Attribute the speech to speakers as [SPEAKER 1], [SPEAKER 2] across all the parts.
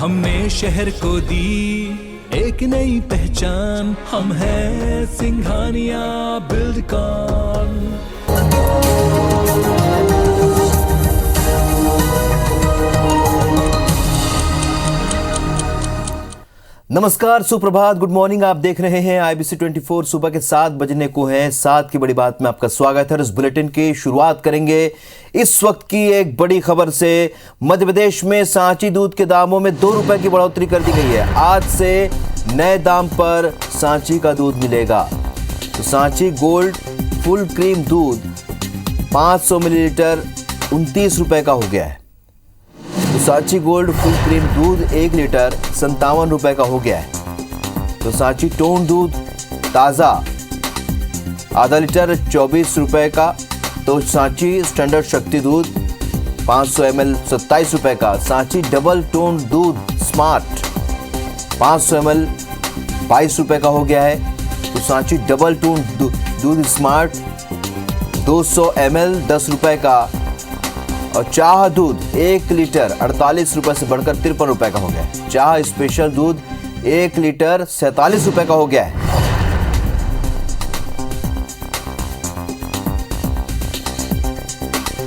[SPEAKER 1] हमने शहर को दी एक नई पहचान, हम हैं सिंघानिया बिल्डकॉन।
[SPEAKER 2] नमस्कार, सुप्रभात, गुड मॉर्निंग। आप देख रहे हैं IBC 24। सुबह के 7 बजने को हैं। 7 की बड़ी बात में आपका स्वागत है। इस बुलेटिन की शुरुआत करेंगे इस वक्त की एक बड़ी खबर से। मध्य प्रदेश में सांची दूध के दामों में 2 रुपए की बढ़ोतरी कर दी गई है। आज से नए दाम पर सांची का दूध मिलेगा। तो सांची गोल्ड फुल क्रीम दूध 500 मिलीलीटर 29 रुपए का हो गया है। तो सांची गोल्ड फुल क्रीम दूध 1 लीटर 57 रुपए का हो गया है। तो सांची टोन दूध ताज़ा आधा लीटर 24 रुपए का। तो सांची स्टैंडर्ड शक्ति दूध 500 ml 27 रुपए का। सांची डबल टोन दूध स्मार्ट 500 ml 22 रुपए का हो गया है। तो सांची डबल टोन दूध स्मार्ट 200 ml 10 रुपए का। और चाह दूध 1 लीटर 48 रुपए से बढ़कर 53 रुपए का हो गया है। चाह स्पेशल दूध 1 लीटर 47 रुपए का हो गया है।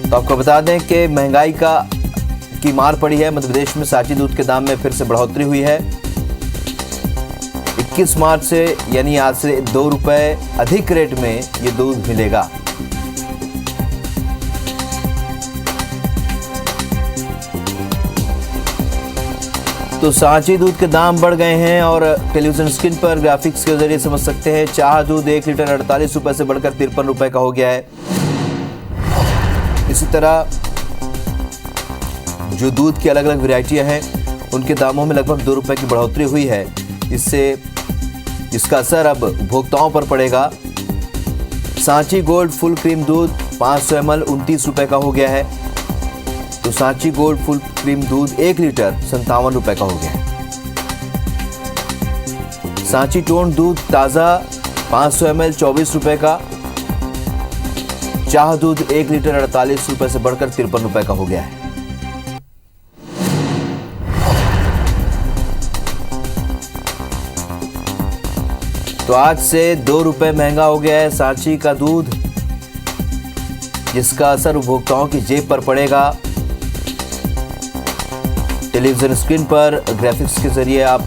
[SPEAKER 2] तो आपको बता दें कि महंगाई की मार पड़ी है। मध्य प्रदेश में सांची दूध के दाम में फिर से बढ़ोतरी हुई है। 21 मार्च से यानी आज से 2 रुपए अधिक रेट में ये दूध मिलेगा। तो सांची दूध के दाम बढ़ गए हैं और टेलीविजन स्क्रीन पर ग्राफिक्स के जरिए समझ सकते हैं। चाह दूध 1 लीटर 48 रुपए से बढ़कर 53 रुपए का हो गया है। इसी तरह जो दूध की अलग अलग वैरायटियां हैं उनके दामों में लगभग 2 रुपए की बढ़ोतरी हुई है। इसका असर अब उपभोक्ताओं पर पड़ेगा। सांची गोल्ड फुल क्रीम दूध 500 ml 29 रुपए का हो गया है। तो सांची गोल्ड फुल क्रीम दूध 1 लीटर 57 रुपए का हो गया है। सांची टोन दूध ताज़ा 500 ml 24 रुपए का। चाह दूध 1 लीटर 48 रुपए से बढ़कर 53 रुपए का हो गया है। तो आज से 2 रुपए महंगा हो गया है सांची का दूध, जिसका असर उपभोक्ताओं की जेब पर पड़ेगा। टेलीविजन स्क्रीन पर ग्राफिक्स के जरिए आप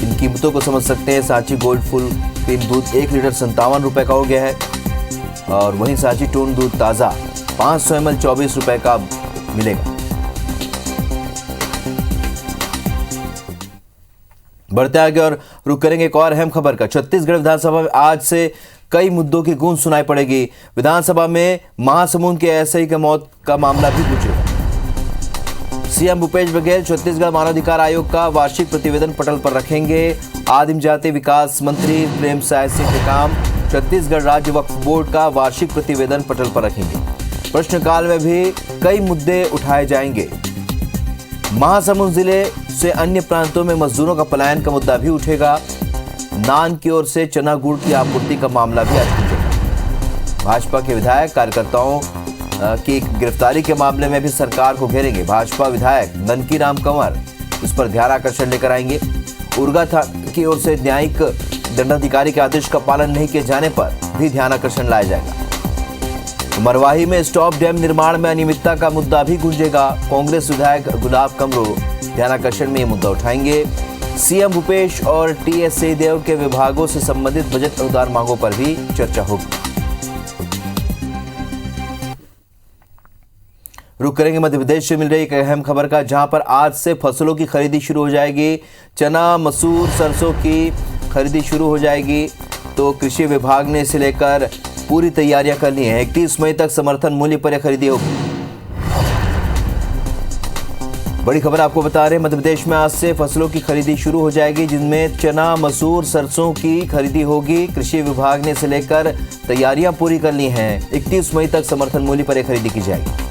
[SPEAKER 2] इन कीमतों को समझ सकते हैं। सांची गोल्ड फुल क्रीम दूध 1 लीटर 57 रुपए का हो गया है। और वहीं सांची टोन दूध ताज़ा 500 ml 24 रुपए का मिलेगा। बढ़ते आगे और रुक करेंगे एक और अहम खबर का। छत्तीसगढ़ विधानसभा में आज से कई मुद्दों की गूंज सुनाई पड़ेगी। विधानसभा में महासमुंद के एसआई की मौत का मामला भी गूंजेगा। सीएम भूपेश बघेल छत्तीसगढ़ मानवाधिकार आयोग का वार्षिक प्रतिवेदन पटल पर रखेंगे। आदिम जाति विकास मंत्री प्रेमसाय सिंह टेकाम छत्तीसगढ़ राज्य वक्फ बोर्ड का वार्षिक प्रतिवेदन पटल पर रखेंगे। प्रश्नकाल में भी कई मुद्दे उठाए जाएंगे। महासमुंद जिले से अन्य प्रांतों में मजदूरों का पलायन का मुद्दा भी उठेगा। नान की ओर से चना गुड़ की आपूर्ति का मामला भी आज उठेगा। भाजपा के विधायक कार्यकर्ताओं की गिरफ्तारी के मामले में भी सरकार को घेरेंगे। भाजपा विधायक ननकीराम कंवर इस पर ध्यान आकर्षण लेकर आएंगे। उर्गा थाना की ओर से न्यायिक दंडाधिकारी के आदेश का पालन नहीं किए जाने पर भी ध्यान आकर्षण लाया जाएगा। मरवाही में स्टॉप डैम निर्माण में अनियमितता का मुद्दा भी गूंजेगा। कांग्रेस विधायक गुलाब कमरो ध्यान आकर्षण में ये मुद्दा उठाएंगे। सीएम भूपेश और टीएस सिंहदेव के विभागों से संबंधित बजट अनुदान मांगों पर भी चर्चा होगी। रुक करेंगे मध्य प्रदेश से मिल रही एक अहम खबर का, जहां पर आज से फसलों की खरीदी शुरू हो जाएगी। चना, मसूर, सरसों की खरीदी शुरू हो जाएगी। तो कृषि विभाग ने इसे लेकर पूरी तैयारियां कर ली हैं। 31 मई तक समर्थन मूल्य पर यह खरीदी होगी। बड़ी खबर आपको बता रहे हैं, मध्य प्रदेश में आज से फसलों की खरीदी शुरू हो जाएगी, जिनमें चना, मसूर, सरसों की खरीदी होगी। कृषि विभाग ने इसे लेकर तैयारियां पूरी कर ली हैं। 31 मई तक समर्थन मूल्य पर यह खरीदी की जाएगी।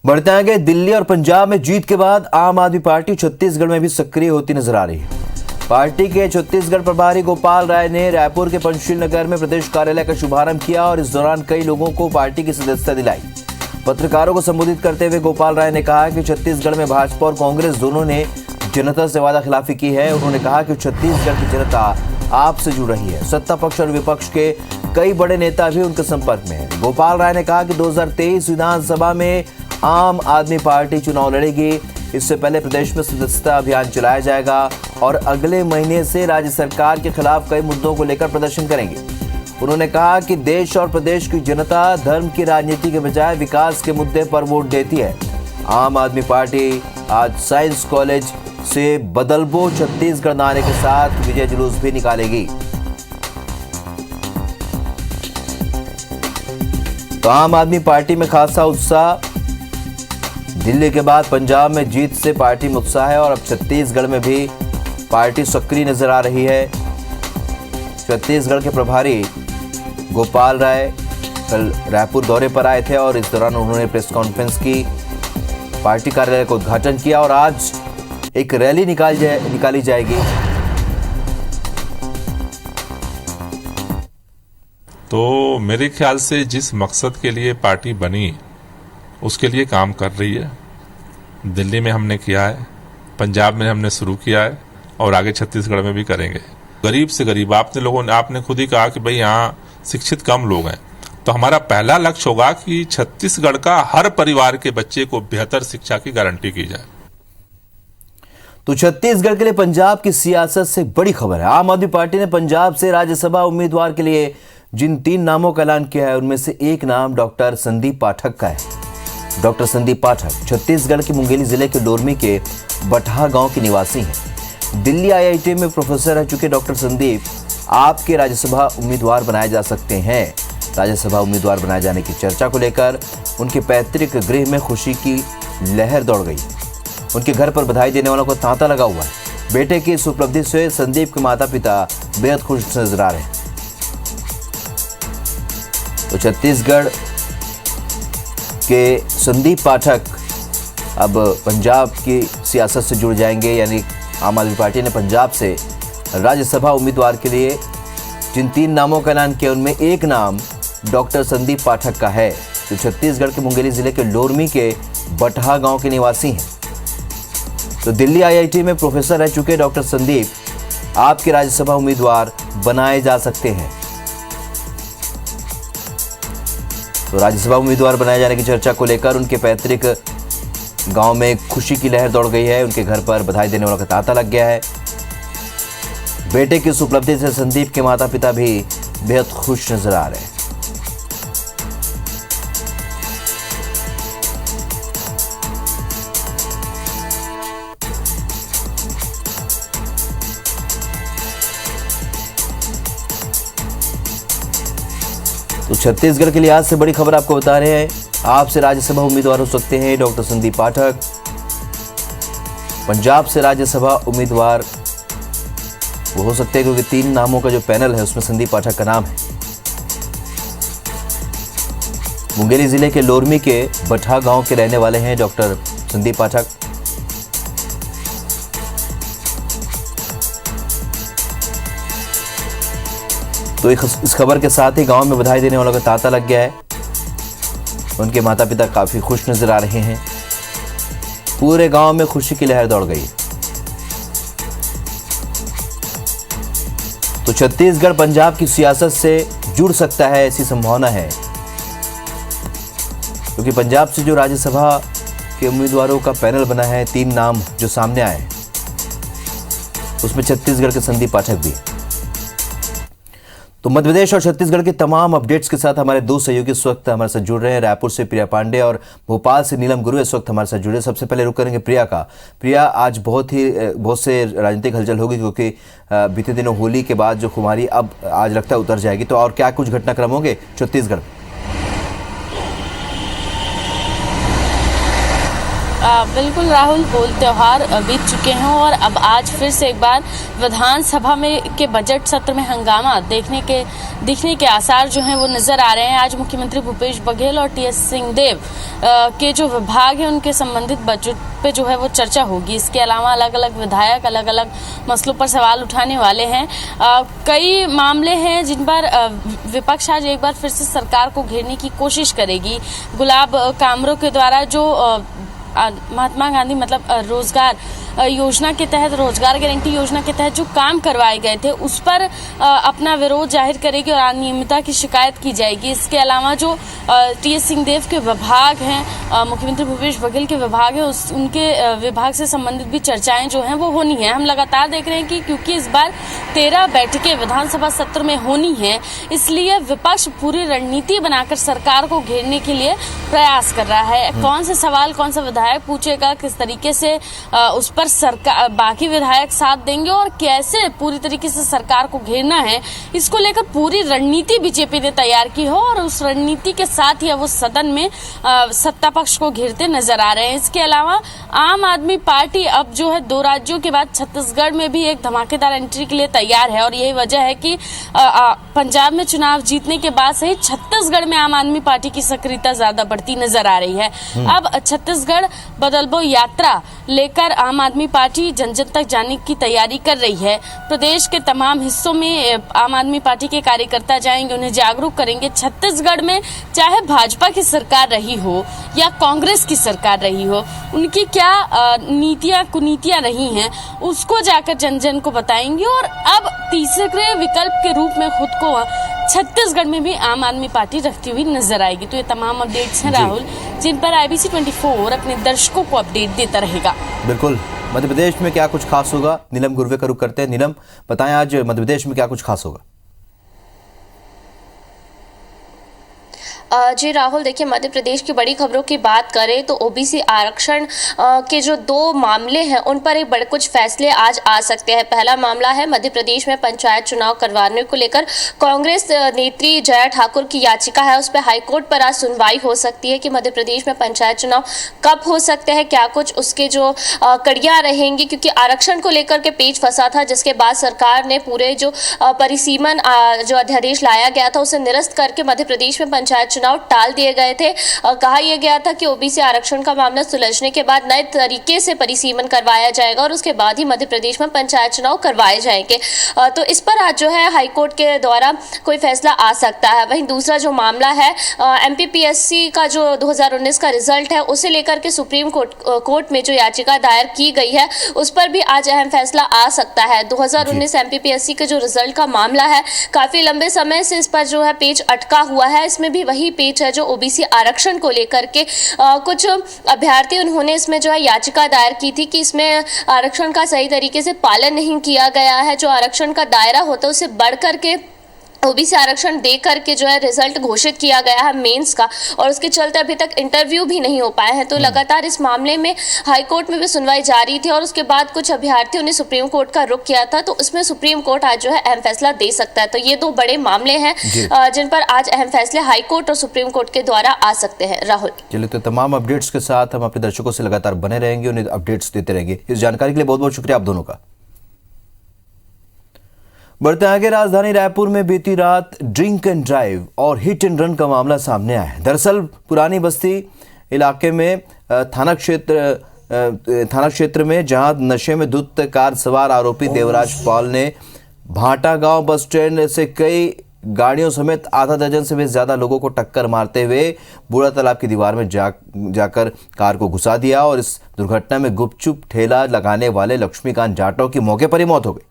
[SPEAKER 2] बढ़ते आगे, दिल्ली और पंजाब में जीत के बाद आम आदमी पार्टी छत्तीसगढ़ में भी सक्रिय होती नजर आ रही है। पार्टी के छत्तीसगढ़ प्रभारी गोपाल राय ने रायपुर के पंचशील नगर में प्रदेश कार्यालय का शुभारंभ किया और इस दौरान कई लोगों को पार्टी की सदस्यता दिलाई। पत्रकारों को संबोधित करते हुए गोपाल राय ने कहा कि छत्तीसगढ़ में भाजपा और कांग्रेस दोनों ने जनता से वादा खिलाफी की है। उन्होंने कहा कि छत्तीसगढ़ की जनता आपसे जुड़ रही है। सत्ता पक्ष और विपक्ष के कई बड़े नेता भी उनके संपर्क में हैं। गोपाल राय ने कहा कि 2023 विधानसभा में आम आदमी पार्टी चुनाव लड़ेगी। इससे पहले प्रदेश में सदस्यता अभियान चलाया जाएगा और अगले महीने से राज्य सरकार के खिलाफ कई मुद्दों को लेकर प्रदर्शन करेंगे। उन्होंने कहा कि देश और प्रदेश की जनता धर्म की राजनीति के बजाय विकास के मुद्दे पर वोट देती है। आम आदमी पार्टी आज साइंस कॉलेज से बदलबो छत्तीसगढ़ नारे के साथ विजय जुलूस भी निकालेगी। तो आम आदमी पार्टी में खासा उत्साह। दिल्ली के बाद पंजाब में जीत से पार्टी में उत्साह है और अब छत्तीसगढ़ में भी पार्टी सक्रिय नजर आ रही है। छत्तीसगढ़ के प्रभारी गोपाल राय कल रायपुर दौरे पर आए थे और इस दौरान उन्होंने प्रेस कॉन्फ्रेंस की, पार्टी कार्यालय का उद्घाटन किया और आज एक रैली निकाली जाएगी।
[SPEAKER 3] तो मेरे ख्याल से जिस मकसद के लिए पार्टी बनी उसके लिए काम कर रही है। दिल्ली में हमने किया है, पंजाब में हमने शुरू किया है और आगे छत्तीसगढ़ में भी करेंगे। गरीब से गरीब आपने खुद ही कहा कि भाई यहाँ शिक्षित कम लोग हैं, तो हमारा पहला लक्ष्य होगा कि छत्तीसगढ़ का हर परिवार के बच्चे को बेहतर शिक्षा की गारंटी की जाए।
[SPEAKER 2] तो छत्तीसगढ़ के लिए पंजाब की सियासत से बड़ी खबर है। आम आदमी पार्टी ने पंजाब से राज्यसभा उम्मीदवार के लिए जिन 3 नामों का ऐलान किया है उनमें से एक नाम डॉक्टर संदीप पाठक का है। डॉक्टर संदीप पाठक छत्तीसगढ़ के मुंगेली जिले के लोरमी के बटहा गांव के निवासी हैं। दिल्ली आईआईटी में प्रोफेसर रह चुके डॉक्टर संदीप आपके राज्यसभा उम्मीदवार बनाए जा सकते हैं। राज्यसभा उम्मीदवार बनाए जाने की चर्चा को लेकर उनके पैतृक गृह में खुशी की लहर दौड़ गई। उनके घर पर बधाई देने वालों को तांता लगा हुआ है। बेटे की इस उपलब्धि से संदीप के माता पिता बेहद खुश नजर आ रहे हैं। तो छत्तीसगढ़ के संदीप पाठक अब पंजाब की सियासत से जुड़ जाएंगे, यानी आम आदमी पार्टी ने पंजाब से राज्यसभा उम्मीदवार के लिए जिन 3 नामों का ऐलान किया उनमें एक नाम डॉक्टर संदीप पाठक का है, जो छत्तीसगढ़ के मुंगेली जिले के लोरमी के बटहा गांव के निवासी हैं। तो दिल्ली आईआईटी में प्रोफेसर रह चुके डॉक्टर संदीप आपके राज्यसभा उम्मीदवार बनाए जा सकते हैं। तो राज्यसभा उम्मीदवार बनाए जाने की चर्चा को लेकर उनके पैतृक गांव में खुशी की लहर दौड़ गई है। उनके घर पर बधाई देने वालों का तांता लग गया है। बेटे की इस उपलब्धि से संदीप के माता पिता भी बेहद खुश नजर आ रहे हैं। तो छत्तीसगढ़ के लिहाज से बड़ी खबर आपको बता रहे हैं। आपसे राज्यसभा उम्मीदवार हो सकते हैं डॉक्टर संदीप पाठक। पंजाब से राज्यसभा उम्मीदवार वो हो सकते हैं क्योंकि 3 नामों का जो पैनल है उसमें संदीप पाठक का नाम है। मुंगेली जिले के लोरमी के बटहा गांव के रहने वाले हैं डॉक्टर संदीप पाठक। तो इस खबर के साथ ही गांव में बधाई देने वालों का तांता लग गया है। उनके माता पिता काफी खुश नजर आ रहे हैं। पूरे गांव में खुशी की लहर दौड़ गई। तो छत्तीसगढ़ पंजाब की सियासत से जुड़ सकता है, ऐसी संभावना है, क्योंकि पंजाब से जो राज्यसभा के उम्मीदवारों का पैनल बना है, 3 नाम जो सामने आए, उसमें छत्तीसगढ़ के संदीप पाठक भी। तो मध्य प्रदेश और छत्तीसगढ़ के तमाम अपडेट्स के साथ हमारे 2 सहयोगी इस वक्त हमारे साथ जुड़ रहे हैं। रायपुर से प्रिया पांडे और भोपाल से नीलम गुरु इस वक्त हमारे साथ जुड़े। सबसे पहले रुक करेंगे प्रिया का। प्रिया, आज बहुत से राजनीतिक हलचल होगी क्योंकि बीते दिनों होली के बाद जो खुमारी अब आज लगता है उतर जाएगी, तो और क्या कुछ घटनाक्रम होंगे छत्तीसगढ़ में?
[SPEAKER 4] बिल्कुल राहुल, होल त्योहार बीत चुके हैं और अब आज फिर से एक बार विधानसभा में के बजट सत्र में हंगामा दिखने के आसार जो हैं वो नजर आ रहे हैं। आज मुख्यमंत्री भूपेश बघेल और टीएस सिंहदेव के जो विभाग हैं उनके संबंधित बजट पे जो है वो चर्चा होगी। इसके अलावा अलग अलग विधायक अलग अलग मसलों पर सवाल उठाने वाले हैं। कई मामले हैं जिन पर विपक्ष आज एक बार फिर से सरकार को घेरने की कोशिश करेगी। गुलाब कामरों के द्वारा जो महात्मा गांधी रोजगार योजना के तहत, रोजगार गारंटी योजना के तहत जो काम करवाए गए थे उस पर अपना विरोध जाहिर करेगी और अनियमितता की शिकायत की जाएगी। इसके अलावा जो टीएस सिंहदेव के विभाग हैं, मुख्यमंत्री भूपेश बघेल के विभाग है, उनके विभाग से संबंधित भी चर्चाएं जो हैं वो होनी है। हम लगातार देख रहे हैं कि क्योंकि इस बार 13 बैठकें विधानसभा सत्र में होनी है, इसलिए विपक्ष पूरी रणनीति बनाकर सरकार को घेरने के लिए प्रयास कर रहा है। कौन से सवाल कौन सा विधायक पूछेगा, किस तरीके से उस पर सरकार बाकी विधायक साथ देंगे और कैसे पूरी तरीके से सरकार को घेरना है, इसको लेकर पूरी रणनीति बीजेपी ने तैयार की हो और उस रणनीति के साथ ही वो सदन में सत्ता पक्ष को घेरते नजर आ रहे हैं। इसके अलावा आम आदमी पार्टी अब जो है 2 राज्यों के बाद छत्तीसगढ़ में भी एक धमाकेदार एंट्री के लिए तैयार है और यही वजह है कि पंजाब में चुनाव जीतने के बाद से ही छत्तीसगढ़ में आम आदमी पार्टी की सक्रियता ज्यादा बढ़ती नजर आ रही है। अब छत्तीसगढ़ बदलबो यात्रा लेकर आम आदमी पार्टी जन जन तक जाने की तैयारी कर रही है। प्रदेश के तमाम हिस्सों में आम आदमी पार्टी के कार्यकर्ता जाएंगे, उन्हें जागरूक करेंगे। छत्तीसगढ़ में चाहे भाजपा की सरकार रही हो या कांग्रेस की सरकार रही हो, उनकी क्या नीतियां कुनीतियां रही हैं उसको जाकर जन जन को बताएंगे और अब तीसरे विकल्प के रूप में खुद को छत्तीसगढ़ में भी आम आदमी पार्टी रखती हुई नजर आएगी। तो ये तमाम अपडेट्स हैं राहुल, जिन पर IBC 24 अपने दर्शकों को अपडेट देता रहेगा।
[SPEAKER 2] बिल्कुल। मध्य प्रदेश में क्या कुछ खास होगा, नीलम गुर्वे का रुख करते हैं। नीलम, बताएं आज मध्य प्रदेश में क्या कुछ खास होगा?
[SPEAKER 5] जी राहुल, देखिए मध्य प्रदेश की बड़ी खबरों की बात करें तो ओबीसी आरक्षण के जो 2 मामले हैं उन पर एक बड़े कुछ फैसले आज आ सकते हैं। पहला मामला है मध्य प्रदेश में पंचायत चुनाव करवाने को लेकर कांग्रेस नेत्री जया ठाकुर की याचिका है, उस पर हाईकोर्ट पर आज सुनवाई हो सकती है कि मध्य प्रदेश में पंचायत चुनाव कब हो सकते हैं, क्या कुछ उसके जो कड़ियां रहेंगी, क्योंकि आरक्षण को लेकर के पेच फंसा था, जिसके बाद सरकार ने पूरे जो परिसीमन जो अध्यादेश लाया गया था उसे निरस्त करके मध्य प्रदेश में पंचायत चुनाव टाल दिए गए थे। कहा यह गया था कि ओबीसी आरक्षण का मामला सुलझने के बाद नए तरीके से परिसीमन करवाया जाएगा और उसके बाद ही मध्य प्रदेश में पंचायत चुनाव करवाए जाएंगे। तो इस पर आज जो है हाईकोर्ट के द्वारा कोई फैसला आ सकता है। वहीं दूसरा जो मामला है एमपीपीएससी का जो 2019 का रिजल्ट है उसे लेकर के सुप्रीम कोर्ट में जो याचिका दायर की गई है उस पर भी आज अहम फैसला आ सकता है। 2019 एमपीपीएससी के जो रिजल्ट का मामला है, काफी लंबे समय से इस पर जो है पेच अटका हुआ है। इसमें भी वही पेच है जो ओबीसी आरक्षण को लेकर के कुछ अभ्यर्थी उन्होंने इसमें जो है याचिका दायर की थी कि इसमें आरक्षण का सही तरीके से पालन नहीं किया गया है। जो आरक्षण का दायरा होता है उसे बढ़ करके ओबीसी आरक्षण दे करके जो है रिजल्ट घोषित किया गया है मेंस का, और उसके चलते अभी तक इंटरव्यू भी नहीं हो पाए हैं। तो लगातार इस मामले में हाईकोर्ट में भी सुनवाई जारी थी और उसके बाद कुछ अभ्यर्थियों ने सुप्रीम कोर्ट का रुख किया था, तो उसमें सुप्रीम कोर्ट आज जो है अहम फैसला दे सकता है। तो ये 2 बड़े मामले हैं जिन पर आज अहम फैसले हाईकोर्ट और सुप्रीम कोर्ट के द्वारा आ सकते हैं। राहुल,
[SPEAKER 2] चलिए, तो तमाम अपडेट्स के साथ हम अपने दर्शकों से लगातार बने रहेंगे, उन्हें अपडेट्स देते रहेंगे। इस जानकारी के लिए बहुत बहुत शुक्रिया आप दोनों का। बढ़ते आगे, राजधानी रायपुर में बीती रात ड्रिंक एंड ड्राइव और हिट एंड रन का मामला सामने आया है। दरअसल पुरानी बस्ती इलाके में थाना क्षेत्र में जहां नशे में धुत कार सवार आरोपी देवराज पॉल ने भाटा गांव बस स्टैंड से कई गाड़ियों समेत आधा दर्जन से भी ज्यादा लोगों को टक्कर मारते हुए बूढ़ा तालाब की दीवार में जाकर कार को घुसा दिया और इस दुर्घटना में गुपचुप ठेला लगाने वाले लक्ष्मीकांत जाटव की मौके पर ही मौत हो गई।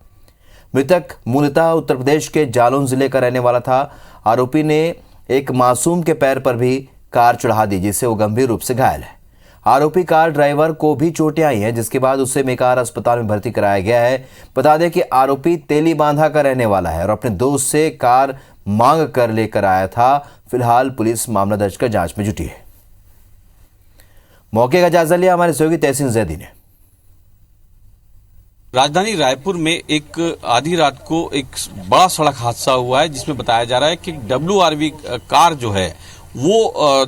[SPEAKER 2] मृतक मूलतः उत्तर प्रदेश के जालौन जिले का रहने वाला था। आरोपी ने एक मासूम के पैर पर भी कार चढ़ा दी, जिससे वो गंभीर रूप से घायल है। आरोपी कार ड्राइवर को भी चोटें आई हैं, जिसके बाद उसे मेकार अस्पताल में भर्ती कराया गया है। बता दें कि आरोपी तेली बांधा का रहने वाला है और अपने दोस्त से कार मांग कर लेकर आया था। फिलहाल पुलिस मामला दर्ज कर जांच में जुटी है। मौके का जायजा लिया हमारे सहयोगी तहसीन जैदी ने।
[SPEAKER 6] राजधानी रायपुर में एक आधी रात को एक बड़ा सड़क हादसा हुआ है, जिसमें बताया जा रहा है कि WRV कार जो है वो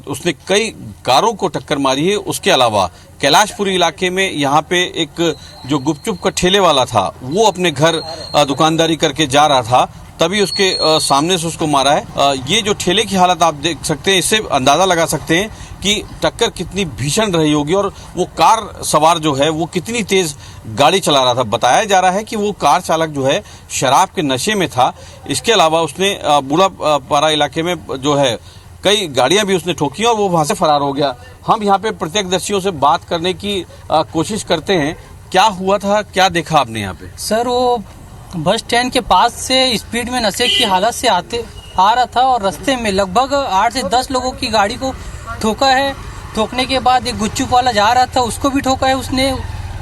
[SPEAKER 6] उसने कई कारों को टक्कर मारी है। उसके अलावा कैलाशपुरी इलाके में यहाँ पे एक जो गुपचुप का ठेले वाला था, वो अपने घर दुकानदारी करके जा रहा था, तभी उसके सामने से उसको मारा है। ये जो ठेले की हालत आप देख सकते हैं, इससे अंदाजा लगा सकते हैं कि टक्कर कितनी भीषण रही होगी और वो कार सवार जो है वो कितनी तेज गाड़ी चला रहा था। बताया जा रहा है कि वो कार चालक जो है शराब के नशे में था। इसके अलावा उसने बूढ़ा पारा इलाके में जो है कई गाड़ियां भी उसने ठोकी और वो वहां से फरार हो गया। हम यहाँ पे प्रत्यक्षदर्शियों से बात करने की कोशिश करते हैं। क्या हुआ था, क्या देखा आपने यहाँ पे?
[SPEAKER 7] सर, वो बस स्टैंड के पास से स्पीड में नशे की हालत से आ रहा था और रास्ते में लगभग 8 से 10 लोगों की गाड़ी को ठोका है। ठोकने के बाद एक गुपचुप वाला जा रहा था, उसको भी ठोका है उसने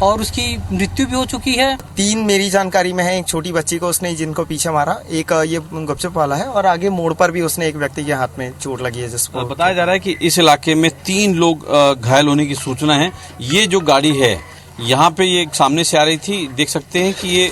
[SPEAKER 7] और उसकी मृत्यु भी हो चुकी है।
[SPEAKER 8] 3 मेरी जानकारी में है। एक छोटी बच्ची को उसने जिनको पीछे मारा, एक ये गुपचुप वाला है और आगे मोड़ पर भी उसने एक व्यक्ति के हाथ में चोट लगी है जिसको
[SPEAKER 6] बताया जा रहा है कि इस इलाके में 3 लोग घायल होने की सूचना है। ये जो गाड़ी है यहाँ पे ये सामने से आ रही थी, देख सकते हैं कि ये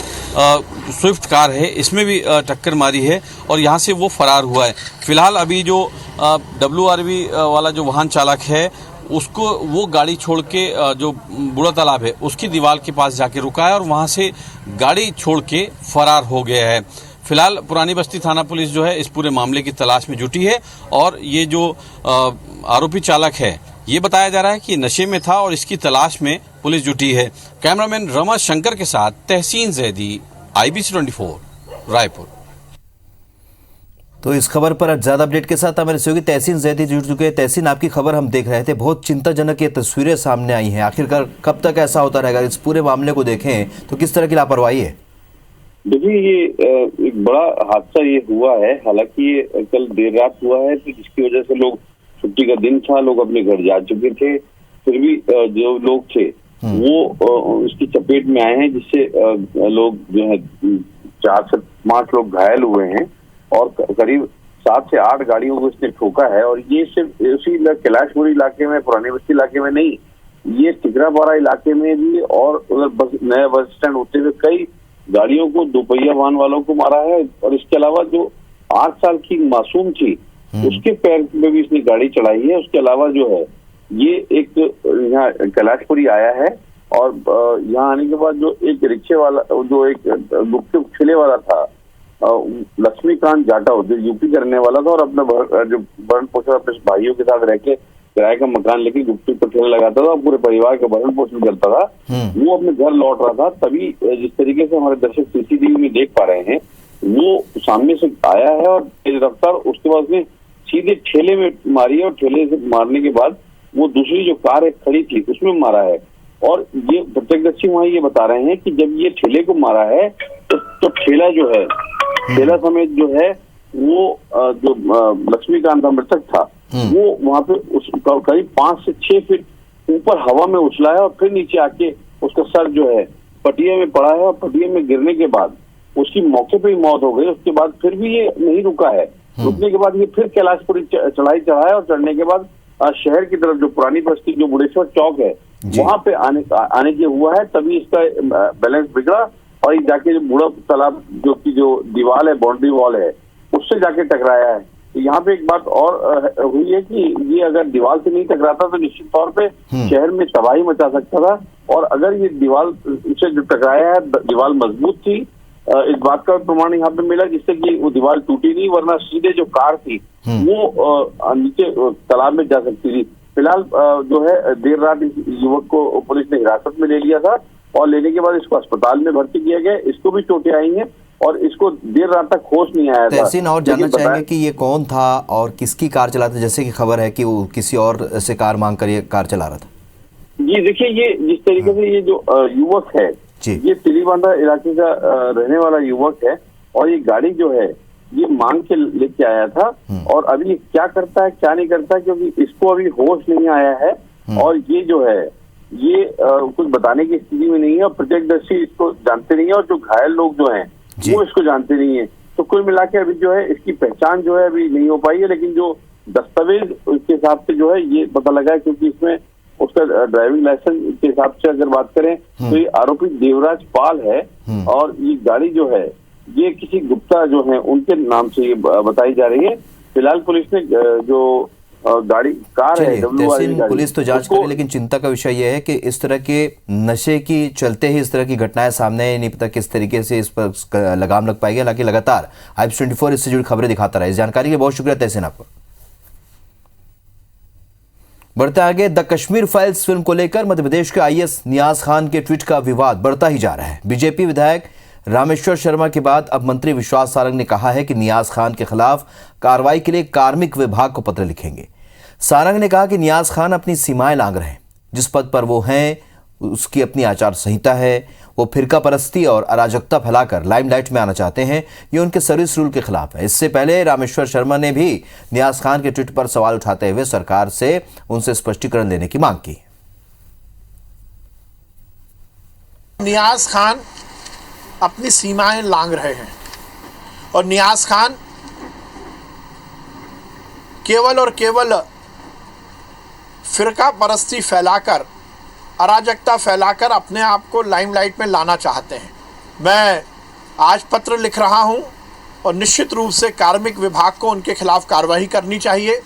[SPEAKER 6] स्विफ्ट कार है, इसमें भी टक्कर मारी है और यहाँ से वो फरार हुआ है। फिलहाल अभी जो WRV वाला जो वाहन चालक है उसको वो गाड़ी छोड़ के जो बूढ़ा तालाब है उसकी दीवार के पास जाके रुका है और वहाँ से गाड़ी छोड़ के फरार हो गया है। फिलहाल पुरानी बस्ती थाना पुलिस जो है इस पूरे मामले की तलाश में जुटी है और ये जो आरोपी चालक है ये बताया जा रहा है कि नशे में था और इसकी तलाश में पुलिस जुटी है। कैमरामैन रमा शंकर के साथ तहसीन जैदी, IBC 24, रायपुर।
[SPEAKER 2] तो इस खबर पर ज्यादा अपडेट के साथ हमारे सहयोगी तहसीन जैदी जुड़ चुके हैं। तहसीन, आपकी खबर हम देख रहे थे, बहुत चिंताजनक ये तस्वीरें सामने आई हैं। आखिरकार कब तक ऐसा होता रहेगा? इस पूरे मामले को देखें तो किस तरह की लापरवाही है?
[SPEAKER 9] देखिए, ये एक बड़ा हादसा ये हुआ है। हालांकि ये कल देर रात हुआ है, तो जिसकी वजह से लोग, छुट्टी का दिन था, लोग अपने घर जा चुके थे, फिर भी जो लोग थे वो इसकी चपेट में आए हैं, जिससे लोग जो है 4 से 5 लोग घायल हुए हैं और करीब 7 से 8 गाड़ियों को इसने ठोका है। और ये सिर्फ उसी कैलाशपुरी इलाके में, पुरानी बस्ती इलाके में नहीं, ये टिकरापारा इलाके में भी और उधर नया बस स्टैंड होते हुए कई गाड़ियों को, 2 पहिया वाहन वालों को मारा है। और इसके अलावा जो 8 साल की मासूम थी उसके पैर में भी इसने गाड़ी चढ़ाई है। उसके अलावा जो है ये एक यहाँ कैलाशपुरी आया है और यहाँ आने के बाद जो एक रिक्शे वाला, जो एक गुपचुप ठेले वाला था, लक्ष्मीकांत जाटव, जो यूपी करने वाला था और अपना जो भरण पोषण अपने भाइयों के साथ रह के किराए का मकान लेके गुपचुप पर ठेला लगाता था, पूरे परिवार का भरण पोषण करता था, वो अपने घर लौट रहा था। तभी जिस तरीके से हमारे दर्शक CCTV में देख पा रहे हैं, वो सामने से आया है और तेज रफ्तार, उसके बाद उसने सीधे ठेले में मारी है और ठेले से मारने के बाद वो दूसरी जो कार है खड़ी थी उसमें मारा है। और ये प्रत्यक्षदर्शी वहां ये बता रहे हैं कि जब ये ठेले को मारा है तो ठेला जो है, ठेला समेत जो है वो जो लक्ष्मीकांत मृतक था, वो वहां पे करीब 5 से 6 फीट ऊपर हवा में उछला है और फिर नीचे आके उसका सर जो है पटिया में पड़ा है और पटिया में गिरने के बाद उसकी मौके पे ही मौत हो गई। उसके बाद फिर भी ये नहीं रुका है। रुकने के बाद ये फिर कैलाशपुरी चढ़ाई चढ़ाया और चढ़ने के बाद शहर की तरफ, जो पुरानी बस्ती, जो बुढ़ेश्वर चौक है, वहां पे आने के हुआ है। तभी इसका बैलेंस बिगड़ा और ये जाके जो बूढ़ा तालाब जो की जो दीवार है, बाउंड्री वॉल है, उससे जाके टकराया है। तो यहाँ पे एक बात और हुई है कि ये अगर दीवार से नहीं टकराता तो निश्चित तौर पे शहर में तबाही मचा सकता था। और अगर ये दीवार से जो टकराया है, दीवार मजबूत थी, इस बात का प्रमाण यहाँ पे मिला, जिससे कि वो दीवार टूटी नहीं, वरना सीधे जो कार थी वो नीचे तालाब में जा सकती थी। फिलहाल जो है देर रात इस युवक को पुलिस ने हिरासत में ले लिया था और लेने के बाद इसको अस्पताल में भर्ती किया गया। इसको भी चोटें आई हैं और इसको देर रात तक होश नहीं आया था।
[SPEAKER 2] तहसीन, और जानना चाहेंगे कि ये कौन था और किसकी कार चलाता था? जैसे कि खबर है कि वो किसी और से कार मांग कर ये कार चला रहा था।
[SPEAKER 9] जी देखिए, ये जिस तरीके से ये जो युवक है, ये तिलीबांधा इलाके का रहने वाला युवक है और ये गाड़ी जो है ये मांग के लेके आया था। और अभी क्या करता है क्या नहीं करता, क्योंकि इसको अभी होश नहीं आया है और ये जो है ये कुछ बताने की स्थिति में नहीं है और प्रत्यक्षदर्शी इसको जानते नहीं है और जो घायल लोग जो हैं वो इसको जानते नहीं है। तो कुल मिला के अभी जो है इसकी पहचान जो है अभी नहीं हो पाई है, लेकिन जो दस्तावेज के हिसाब से जो है ये पता लगा है, क्योंकि इसमें उसका ड्राइविंग लाइसेंस के हिसाब से अगर बात करें तो ये आरोपी देवराज पाल है और ये गाड़ी जो है ये किसी गुप्ता जो है उनके नाम से ये बताई जा रही है। फिलहाल पुलिस ने जो गाड़ी कार है
[SPEAKER 2] चलिए,
[SPEAKER 9] WRV
[SPEAKER 2] तहसीन
[SPEAKER 9] गाड़ी,
[SPEAKER 2] पुलिस तो जांच
[SPEAKER 9] उसको-
[SPEAKER 2] करे, लेकिन चिंता का विषय यह है कि इस तरह के नशे की चलते ही इस तरह की घटनाएं सामने आई। नहीं पता किस तरीके से इस पर लगाम लग पाएगी। हालांकि लगातार IPS24 इससे जुड़ी खबरें दिखाता रहा। इस जानकारी के लिए बहुत शुक्रिया तहसीन आपको। बढ़ते आगे, द कश्मीर फाइल्स फिल्म को लेकर मध्य प्रदेश के IAS नियाज खान के ट्वीट का विवाद बढ़ता ही जा रहा है। बीजेपी विधायक रामेश्वर शर्मा के बाद अब मंत्री विश्वास सारंग ने कहा है कि नियाज खान के खिलाफ कार्रवाई के लिए कार्मिक विभाग को पत्र लिखेंगे। सारंग ने कहा कि नियाज खान अपनी सीमाएं लांघ रहे हैं। जिस पद पर वो हैं उसकी अपनी आचार संहिता है। वो फिरका परस्ती और अराजकता फैलाकर लाइमलाइट में आना चाहते हैं। ये उनके सर्विस रूल के खिलाफ है। इससे पहले रामेश्वर शर्मा ने भी नियाज खान के ट्वीट पर सवाल उठाते हुए सरकार से उनसे स्पष्टीकरण देने की मांग की।
[SPEAKER 10] नियाज खान अपनी सीमाएं लांघ रहे हैं और नियाज खान केवल और केवल फिरका परस्ती फैलाकर, अराजकता फैलाकर अपने आप को लाइमलाइट में लाना चाहते हैं। मैं आज पत्र लिख रहा हूं और निश्चित रूप से कार्मिक विभाग को उनके खिलाफ कार्रवाई करनी चाहिए।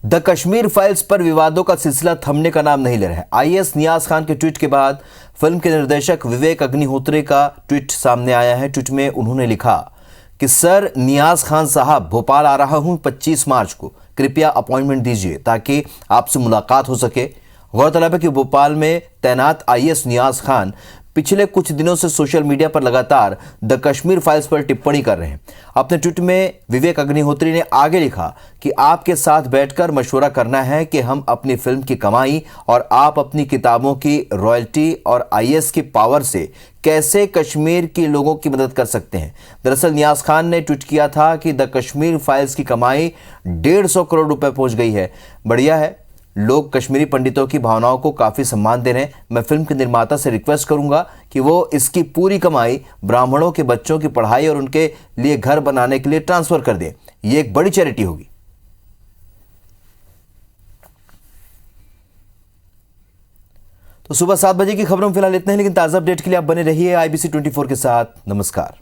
[SPEAKER 2] द कश्मीर फाइल्स पर विवादों का सिलसिला थमने का नाम नहीं ले रहा है। IAS नियाज खान के ट्वीट के बाद फिल्म के निर्देशक विवेक अग्निहोत्री का ट्वीट सामने आया है। ट्वीट में उन्होंने लिखा कि सर नियाज खान साहब, भोपाल आ रहा हूं 25 मार्च को, कृपया अपॉइंटमेंट दीजिए ताकि आपसे मुलाकात हो सके। गौरतलब है कि भोपाल में तैनात IAS नियाज खान पिछले कुछ दिनों से सोशल मीडिया पर लगातार द कश्मीर फाइल्स पर टिप्पणी कर रहे हैं। अपने ट्वीट में विवेक अग्निहोत्री ने आगे लिखा कि आपके साथ बैठकर मशवरा करना है कि हम अपनी फिल्म की कमाई और आप अपनी किताबों की रॉयल्टी और IAS की पावर से कैसे कश्मीर के लोगों की मदद कर सकते हैं। दरअसल नियाज खान ने ट्वीट किया था कि द कश्मीर फाइल्स की कमाई 150 करोड़ रुपए पहुंच गई है। बढ़िया है, लोग कश्मीरी पंडितों की भावनाओं को काफी सम्मान दे रहे हैं। मैं फिल्म के निर्माता से रिक्वेस्ट करूंगा कि वो इसकी पूरी कमाई ब्राह्मणों के बच्चों की पढ़ाई और उनके लिए घर बनाने के लिए ट्रांसफर कर दें। ये एक बड़ी चैरिटी होगी। तो सुबह 7 बजे की खबरों में फिलहाल इतना ही, लेकिन ताजा अपडेट के लिए आप बने रहिए IBC 24 के साथ। नमस्कार।